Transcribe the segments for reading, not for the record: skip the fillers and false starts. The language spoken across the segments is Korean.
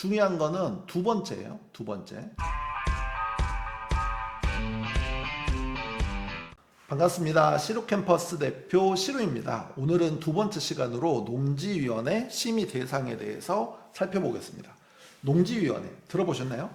중요한 거는 두 번째예요. 두 번째. 반갑습니다. 시루캠퍼스 대표 시루입니다. 오늘은 두 번째 시간으로 농지위원회 심의 대상에 대해서 살펴보겠습니다. 농지위원회 들어보셨나요?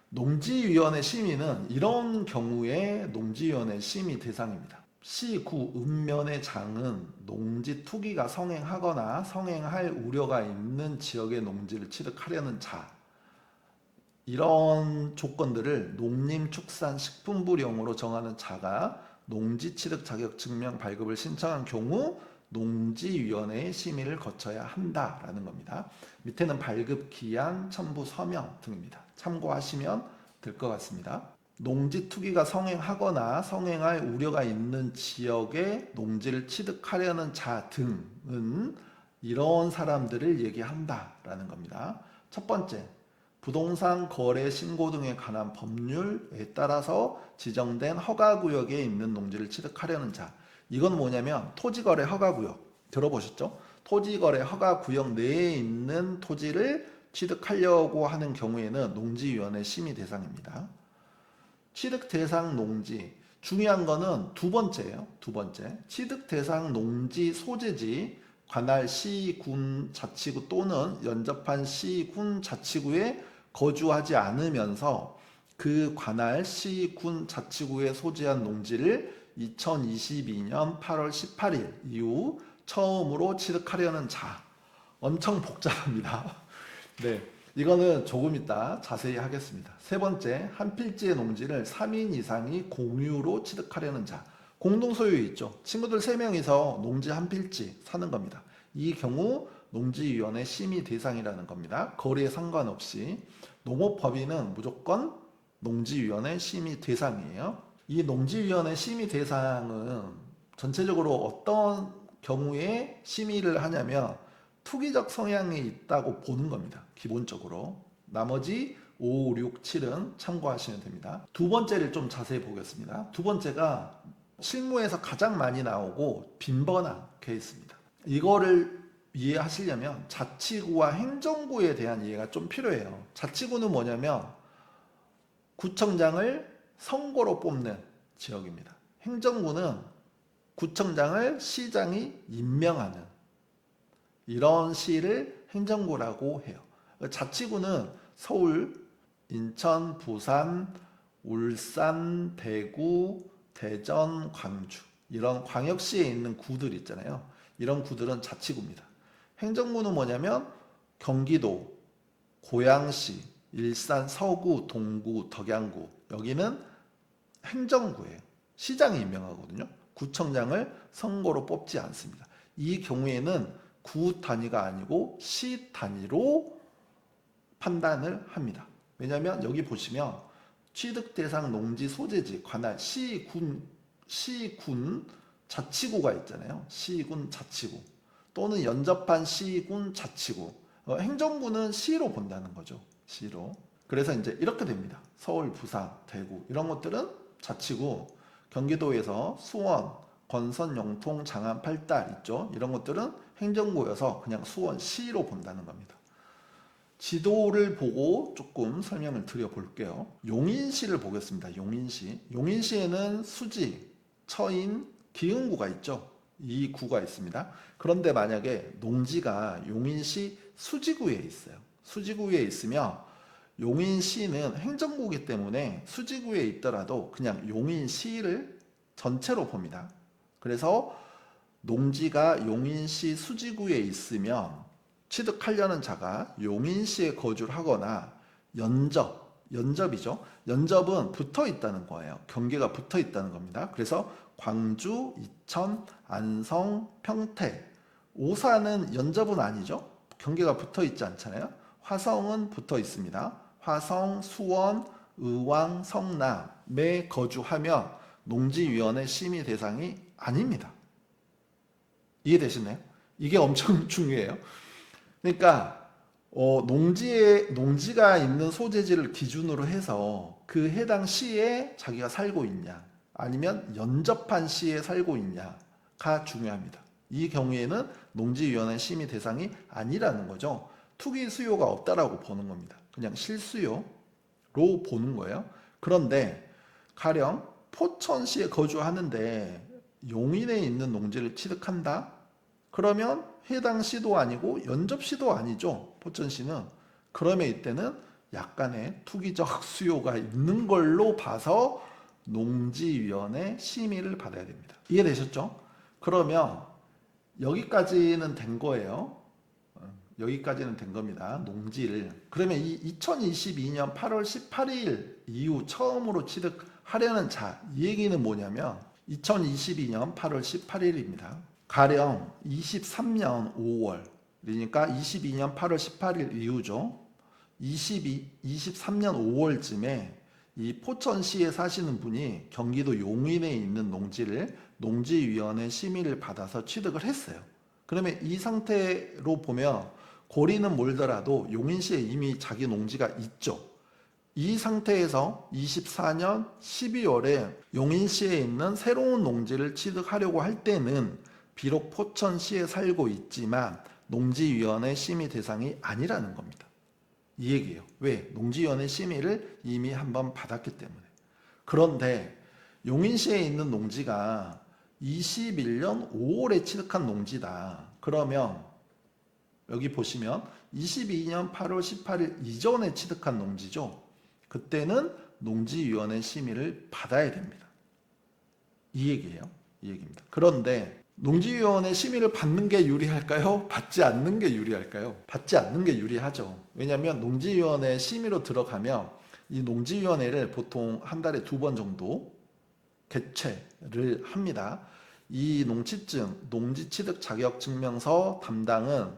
농지위원회 심의는 이런 경우에 농지위원회 심의 대상입니다. 시, 구, 읍면의 장은 농지 투기가 성행하거나 성행할 우려가 있는 지역의 농지를 취득하려는 자, 이런 조건들을 농림축산식품부령으로 정하는 자가 농지취득 자격증명 발급을 신청한 경우 농지위원회의 심의를 거쳐야 한다라는 겁니다. 밑에는 발급기한, 첨부 서명 등입니다. 참고하시면 될 것 같습니다. 농지 투기가 성행하거나 성행할 우려가 있는 지역에 농지를 취득하려는 자 등은 이런 사람들을 얘기한다라는 겁니다. 첫 번째, 부동산 거래 신고 등에 관한 법률에 따라서 지정된 허가구역에 있는 농지를 취득하려는 자. 이건 뭐냐면 토지거래 허가구역 들어보셨죠? 토지거래 허가구역 내에 있는 토지를 취득하려고 하는 경우에는 농지위원회 심의 대상입니다. 취득 대상 농지, 중요한 거는 두 번째예요. 두 번째, 취득 대상 농지 소재지 관할 시, 군, 자치구 또는 연접한 시, 군, 자치구에 거주하지 않으면서 그 관할 시, 군, 자치구에 소재한 농지를 2022년 8월 18일 이후 처음으로 취득하려는 자. 엄청 복잡합니다. 네, 이거는 조금 이따 자세히 하겠습니다. 세 번째, 한 필지의 농지를 3인 이상이 공유로 취득하려는 자. 공동소유 있죠. 친구들 3명이서 농지 한 필지 사는 겁니다. 이 경우 농지위원회 심의 대상이라는 겁니다. 거리에 상관없이. 농업법인은 무조건 농지위원회 심의 대상이에요. 이 농지위원회 심의 대상은 전체적으로 어떤 경우에 심의를 하냐면 투기적 성향이 있다고 보는 겁니다. 기본적으로. 나머지 5, 6, 7은 참고하시면 됩니다. 두 번째를 좀 자세히 보겠습니다. 두 번째가 실무에서 가장 많이 나오고 빈번한 케이스입니다. 이거를 이해하시려면 자치구와 행정구에 대한 이해가 좀 필요해요. 자치구는 뭐냐면 구청장을 선거로 뽑는 지역입니다. 행정구는 구청장을 시장이 임명하는 이런 시를 행정구라고 해요. 자치구는 서울, 인천, 부산, 울산, 대구, 대전, 광주 이런 광역시에 있는 구들 있잖아요. 이런 구들은 자치구입니다. 행정구는 뭐냐면 경기도, 고양시, 일산, 서구, 동구, 덕양구 여기는 행정구예요. 시장이 임명하거든요. 구청장을 선거로 뽑지 않습니다. 이 경우에는 구 단위가 아니고 시 단위로 판단을 합니다. 왜냐하면 여기 보시면 취득 대상 농지 소재지 관할 시군 자치구가 있잖아요. 시군 자치구 또는 연접한 시군 자치구. 행정구는 시로 본다는 거죠. 시로. 그래서 이제 이렇게 됩니다. 서울, 부산, 대구 이런 것들은 자치구. 경기도에서 수원, 건선, 영통, 장안, 팔달 있죠. 이런 것들은 행정구여서 그냥 수원시로 본다는 겁니다. 지도를 보고 조금 설명을 드려볼게요. 용인시를 보겠습니다. 용인시. 용인시에는 수지, 처인, 기흥구가 있죠. 이 구가 있습니다. 그런데 만약에 농지가 용인시 수지구에 있어요. 수지구에 있으면 용인시는 행정구이기 때문에 수지구에 있더라도 그냥 용인시를 전체로 봅니다. 그래서 농지가 용인시 수지구에 있으면 취득하려는 자가 용인시에 거주를 하거나 연접이죠. 연접은 붙어 있다는 거예요. 경계가 붙어 있다는 겁니다. 그래서 광주, 이천, 안성, 평택, 오산은 연접은 아니죠. 경계가 붙어 있지 않잖아요. 화성은 붙어 있습니다. 화성, 수원, 의왕, 성남에 거주하면 농지위원회 심의 대상이 아닙니다. 이해되시나요? 이게 엄청 중요해요. 그러니까 농지가 있는 소재지를 기준으로 해서 그 해당 시에 자기가 살고 있냐 아니면 연접한 시에 살고 있냐가 중요합니다. 이 경우에는 농지위원회 심의 대상이 아니라는 거죠. 투기 수요가 없다라고 보는 겁니다. 그냥 실수요로 보는 거예요. 그런데 가령 포천시에 거주하는데 용인에 있는 농지를 취득한다? 그러면 해당 시도 아니고 연접시도 아니죠. 포천시는. 그러면 이때는 약간의 투기적 수요가 있는 걸로 봐서 농지위원회 심의를 받아야 됩니다. 이해되셨죠? 그러면 여기까지는 된 거예요. 여기까지는 된 겁니다. 농지를. 그러면 이 2022년 8월 18일 이후 처음으로 취득하려는 자, 이 얘기는 뭐냐면 2022년 8월 18일입니다. 가령 23년 5월, 그러니까 22년 8월 18일 이후죠. 23년 5월쯤에 이 포천시에 사시는 분이 경기도 용인에 있는 농지를 농지위원회 심의를 받아서 취득을 했어요. 그러면 이 상태로 보면 고리는 몰더라도 용인시에 이미 자기 농지가 있죠. 이 상태에서 24년 12월에 용인시에 있는 새로운 농지를 취득하려고 할 때는 비록 포천시에 살고 있지만 농지위원회 심의 대상이 아니라는 겁니다. 이 얘기예요. 왜? 농지위원회 심의를 이미 한번 받았기 때문에. 그런데 용인시에 있는 농지가 21년 5월에 취득한 농지다. 그러면 여기 보시면 22년 8월 18일 이전에 취득한 농지죠. 그때는 농지위원회 심의를 받아야 됩니다. 이 얘기예요. 이 얘기입니다. 그런데 농지위원회 심의를 받는 게 유리할까요? 받지 않는 게 유리할까요? 받지 않는 게 유리하죠. 왜냐하면 농지위원회 심의로 들어가면 이 농지위원회를 보통 한 달에 2번 정도 개최를 합니다. 이 농취증, 농지취득 자격증명서 담당은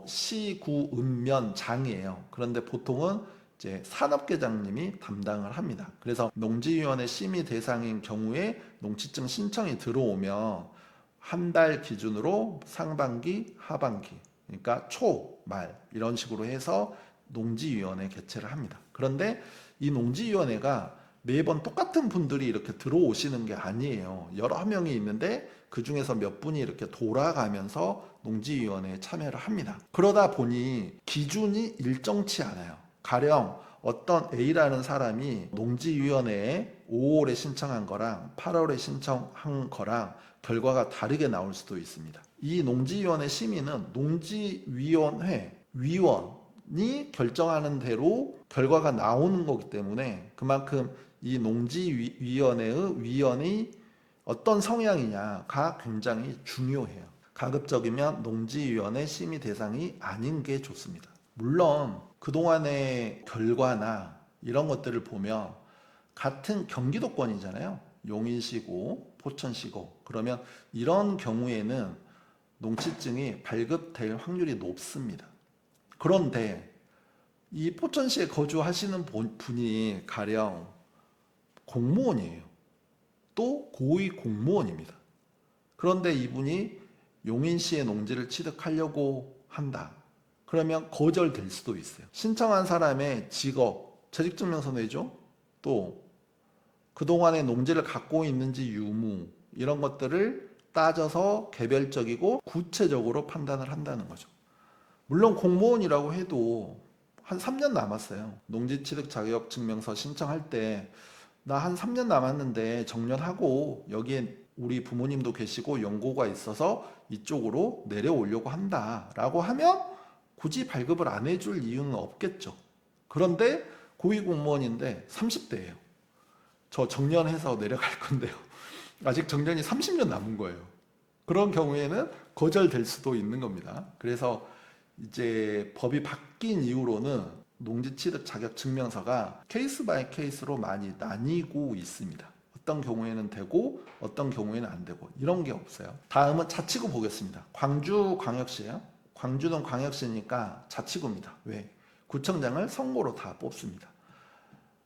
시구읍면장이에요. 그런데 보통은 이제 산업계장님이 담당을 합니다. 그래서 농지위원회 심의 대상인 경우에 농취증 신청이 들어오면 한 달 기준으로 상반기, 하반기, 그러니까 초, 말 이런 식으로 해서 농지위원회 개최를 합니다. 그런데 이 농지위원회가 매번 똑같은 분들이 이렇게 들어오시는 게 아니에요. 여러 명이 있는데 그 중에서 몇 분이 이렇게 돌아가면서 농지위원회에 참여를 합니다. 그러다 보니 기준이 일정치 않아요. 가령 어떤 A라는 사람이 농지위원회에 5월에 신청한 거랑 8월에 신청한 거랑 결과가 다르게 나올 수도 있습니다. 이 농지위원회 심의는 농지위원회 위원이 결정하는 대로 결과가 나오는 거기 때문에 그만큼 이 농지위원회의 위원이 어떤 성향이냐가 굉장히 중요해요. 가급적이면 농지위원회 심의 대상이 아닌 게 좋습니다. 물론 그동안의 결과나 이런 것들을 보면 같은 경기도권이잖아요. 용인시고 포천시고. 그러면 이런 경우에는 농취증이 발급될 확률이 높습니다. 그런데 이 포천시에 거주하시는 분이 가령 공무원이에요. 또 고위 공무원입니다. 그런데 이분이 용인시의 농지를 취득하려고 한다. 그러면 거절될 수도 있어요. 신청한 사람의 직업, 재직증명서 내죠. 또 그동안의 농지를 갖고 있는지 유무 이런 것들을 따져서 개별적이고 구체적으로 판단을 한다는 거죠. 물론 공무원이라고 해도 한 3년 남았어요. 농지취득 자격증명서 신청할 때 나 한 3년 남았는데 정년하고 여기에 우리 부모님도 계시고 연고가 있어서 이쪽으로 내려오려고 한다 라고 하면 굳이 발급을 안 해줄 이유는 없겠죠. 그런데 고위공무원인데 30대예요. 저 정년해서 내려갈 건데요. 아직 정년이 30년 남은 거예요. 그런 경우에는 거절될 수도 있는 겁니다. 그래서 이제 법이 바뀐 이후로는 농지취득 자격증명서가 케이스 바이 케이스로 많이 나뉘고 있습니다. 어떤 경우에는 되고 어떤 경우에는 안 되고 이런 게 없어요. 다음은 자치구 보겠습니다. 광주광역시예요. 광주는 광역시니까 자치구입니다. 왜? 구청장을 선거로 다 뽑습니다.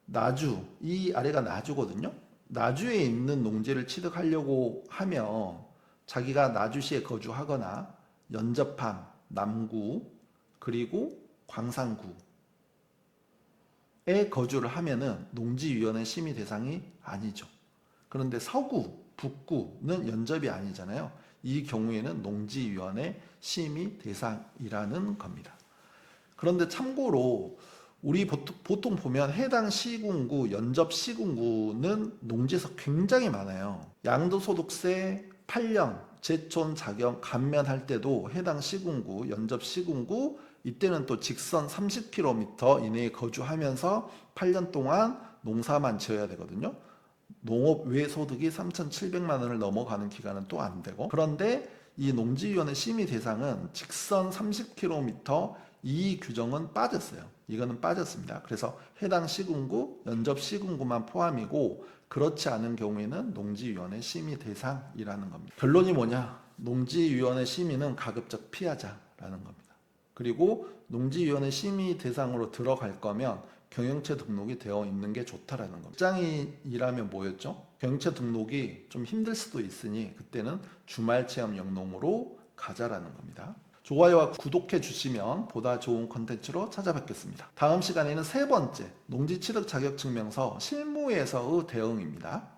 나주, 이 아래가 나주거든요. 나주에 있는 농지를 취득하려고 하면 자기가 나주시에 거주하거나 연접한 남구 그리고 광산구에 거주를 하면은 농지위원회 심의 대상이 아니죠. 그런데 서구, 북구는 연접이 아니잖아요. 이 경우에는 농지위원회 심의 대상이라는 겁니다. 그런데 참고로 우리 보통 보면 해당 시군구, 연접 시군구는 농지에서 굉장히 많아요. 양도소득세 8년 제촌 자격 감면할 때도 해당 시군구, 연접 시군구 이때는 또 직선 30km 이내에 거주하면서 8년 동안 농사만 지어야 되거든요. 농업 외 소득이 3,700만 원을 넘어가는 기간은 또 안 되고, 그런데 이 농지위원회 심의 대상은 직선 30km 이 규정은 빠졌어요. 이거는 빠졌습니다. 그래서 해당 시군구, 연접 시군구만 포함이고 그렇지 않은 경우에는 농지위원회 심의 대상이라는 겁니다. 결론이 뭐냐? 농지위원회 심의는 가급적 피하자라는 겁니다. 그리고 농지위원회 심의 대상으로 들어갈 거면 경영체 등록이 되어 있는 게 좋다라는 겁니다. 직장인이라면 뭐였죠? 경영체 등록이 좀 힘들 수도 있으니 그때는 주말 체험 영농으로 가자라는 겁니다. 좋아요와 구독해 주시면 보다 좋은 컨텐츠로 찾아뵙겠습니다. 다음 시간에는 세 번째, 농지취득 자격증명서 실무에서의 대응입니다.